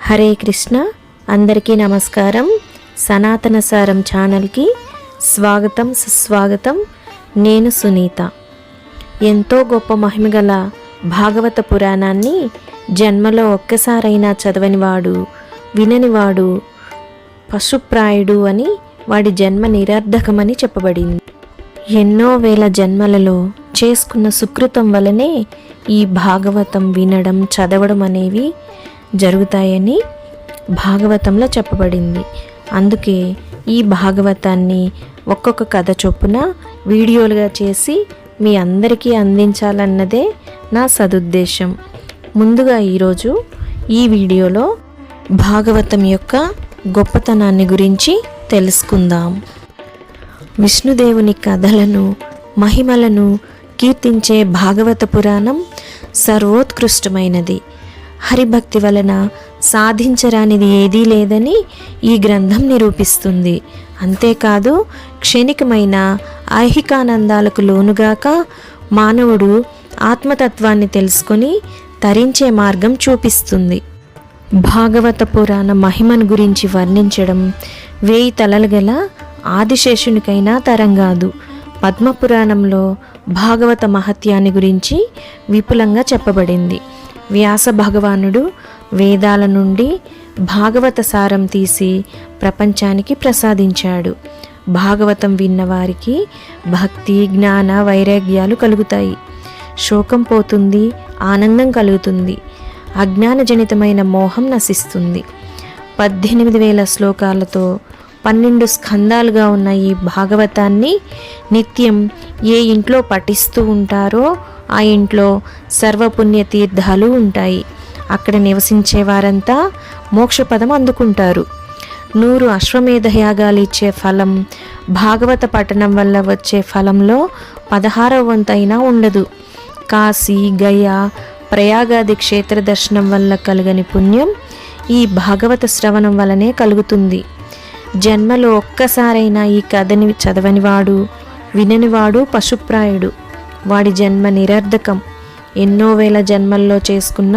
హరే కృష్ణ. అందరికీ నమస్కారం. సనాతన సారం ఛానల్కి స్వాగతం, సుస్వాగతం. నేను సునీత. ఎంతో గొప్ప మహిమగల భాగవత పురాణాన్ని జన్మలో ఒక్కసారైనా చదవనివాడు, విననివాడు పశుప్రాయుడు అని వాడి జన్మ నిరర్ధకమని చెప్పబడింది. ఎన్నో వేల జన్మలలో చేసుకున్న సుకృతం వలనే ఈ భాగవతం వినడం, చదవడం అనేవి జరుగుతాయని భాగవతంలో చెప్పబడింది. అందుకే ఈ భాగవతాన్ని ఒక్కొక్క కథ చొప్పున వీడియోలుగా చేసి మీ అందరికీ అందించాలన్నదే నా సదుద్దేశం. ముందుగా ఈరోజు ఈ వీడియోలో భాగవతం యొక్క గొప్పతనాన్ని గురించి తెలుసుకుందాం. విష్ణుదేవుని కథలను, మహిమలను కీర్తించే భాగవత పురాణం సర్వోత్కృష్టమైనది. హరిభక్తి వలన సాధించరానిది ఏదీ లేదని ఈ గ్రంథం నిరూపిస్తుంది. అంతేకాదు, క్షణికమైన ఐహికానందాలకు లోనుగాక మానవుడు ఆత్మతత్వాన్ని తెలుసుకొని తరించే మార్గం చూపిస్తుంది. భాగవత పురాణ మహిమను గురించి వర్ణించడం 1000 తలలు గల ఆదిశేషునికైనా తరం కాదు. పద్మపురాణంలో భాగవత మహత్యాన్ని గురించి విపులంగా చెప్పబడింది. వ్యాస భగవానుడు వేదాల నుండి భాగవత సారం తీసి ప్రపంచానికి ప్రసాదించాడు. భాగవతం విన్నవారికి భక్తి, జ్ఞాన, వైరాగ్యాలు కలుగుతాయి. శోకం పోతుంది, ఆనందం కలుగుతుంది, అజ్ఞానజనితమైన మోహం నశిస్తుంది. 18,000 శ్లోకాలతో 12 స్కందాలుగా ఉన్న ఈ భాగవతాన్ని నిత్యం ఏ ఇంట్లో పఠిస్తూ ఉంటారో ఆ ఇంట్లో సర్వపుణ్య తీర్థాలు ఉంటాయి. అక్కడ నివసించే వారంతా మోక్షపదం అందుకుంటారు. 100 అశ్వమేధ యాగాలు ఇచ్చే ఫలం భాగవత పఠనం వల్ల వచ్చే ఫలంలో 16వ వంతైనా ఉండదు. కాశీ, గయా, ప్రయాగాది క్షేత్ర దర్శనం వల్ల కలుగని పుణ్యం ఈ భాగవత శ్రవణం వల్లనే కలుగుతుంది. జన్మలో ఒక్కసారైనా ఈ కథని చదవనివాడు, విననివాడు పశుప్రాయుడు. వాడి జన్మ నిరర్ధకం. ఎన్నో వేల జన్మల్లో చేసుకున్న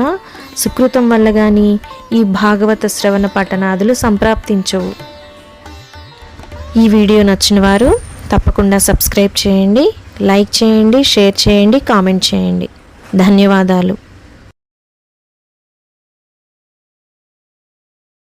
సుకృతం వల్ల కానీ ఈ భాగవత శ్రవణ పఠనాదులు సంప్రాప్తించవు. ఈ వీడియో నచ్చిన వారు తప్పకుండా సబ్స్క్రైబ్ చేయండి, లైక్ చేయండి, షేర్ చేయండి, కామెంట్ చేయండి. ధన్యవాదాలు.